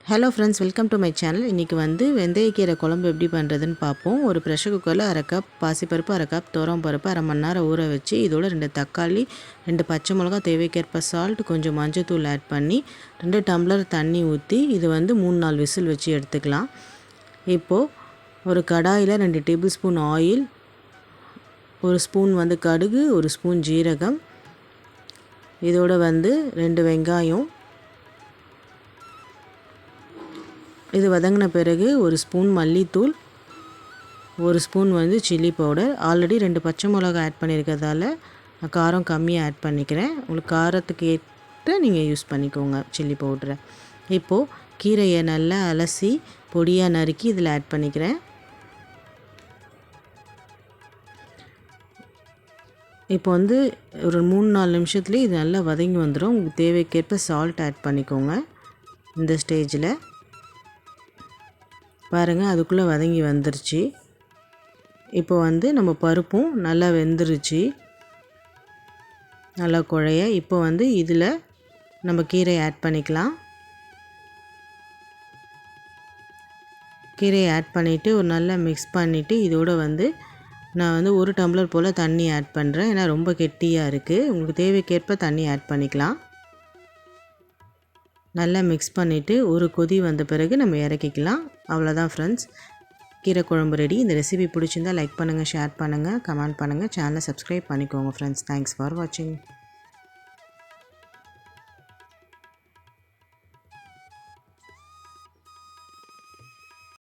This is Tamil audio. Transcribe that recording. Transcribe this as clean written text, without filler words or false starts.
Hello friends, welcome to my channel. இன்றைக்கி வெந்தயக்கீரை குழம்பு எப்படி பண்ணுறதுன்னு பார்ப்போம். ஒரு ப்ரெஷர் குக்கரில் 1/2 கப் பாசிப்பருப்பு, 1/2 கப் துவரம்பருப்பு, 1/2 மணி நேரம் ஊற வச்சு இதோட 2 தக்காளி, 2 பச்சை மிளகா, தேவைக்கேற்ப சால்ட், கொஞ்சம் மஞ்சத்தூள் ஆட் பண்ணி 2 டம்ளர் தண்ணி ஊற்றி இது 3-4 விசில் வச்சு எடுத்துக்கலாம். இப்போது ஒரு கடாயில் 2 டேபிள் ஸ்பூன் ஆயில், 1 ஸ்பூன் கடுகு, 1 ஸ்பூன் ஜீரகம், இதோட 2 வெங்காயம், இது வதங்கின பிறகு 1 ஸ்பூன் மல்லித்தூள், 1 ஸ்பூன் சில்லி பவுடர். ஆல்ரெடி 2 பச்சை மிளகா ஆட் பண்ணியிருக்கிறதால காரம் கம்மியாக ஆட் பண்ணிக்கிறேன். உங்களுக்கு காரத்துக்கு ஏற்ற நீங்கள் யூஸ் பண்ணிக்கோங்க சில்லி பவுடரை. இப்போது கீரையை நல்லா அலசி பொடியாக நறுக்கி இதில் ஆட் பண்ணிக்கிறேன். இப்போ ஒரு 3-4 நிமிஷத்துலேயே இது நல்லா வதங்கி வந்துடும். உங்களுக்கு தேவைக்கேற்ப சால்ட் ஆட் பண்ணிக்கோங்க. இந்த ஸ்டேஜில் பாருங்கள், அதுக்குள்ளே வதங்கி வந்துருச்சு. இப்போ நம்ம பருப்பும் நல்லா வெந்துருச்சு, நல்லா குழைய. இப்போ இதில் நம்ம கீரையை ஆட் பண்ணிக்கலாம். கீரையை ஆட் பண்ணிவிட்டு ஒரு நல்லா மிக்ஸ் பண்ணிவிட்டு இதோட நான் 1 டம்ளர் போல் தண்ணி ஆட் பண்ணுறேன். ஏன்னா ரொம்ப கெட்டியாக இருக்குது. உங்களுக்கு தேவைக்கேற்ப தண்ணி ஆட் பண்ணிக்கலாம். நல்லா மிக்ஸ் பண்ணிவிட்டு ஒரு கொதி வந்த பிறகு நம்ம இறக்கிக்கலாம். அவ்வளோதான் ஃப்ரெண்ட்ஸ், கீரை குழம்பு ரெடி. இந்த ரெசிபி பிடிச்சிருந்தால் லைக் பண்ணுங்கள், ஷேர் பண்ணுங்கள், கமெண்ட் பண்ணுங்கள், சேனலை சப்ஸ்கிரைப் பண்ணிக்கோங்க ஃப்ரெண்ட்ஸ். தேங்க்ஸ் ஃபார் வாட்சிங்.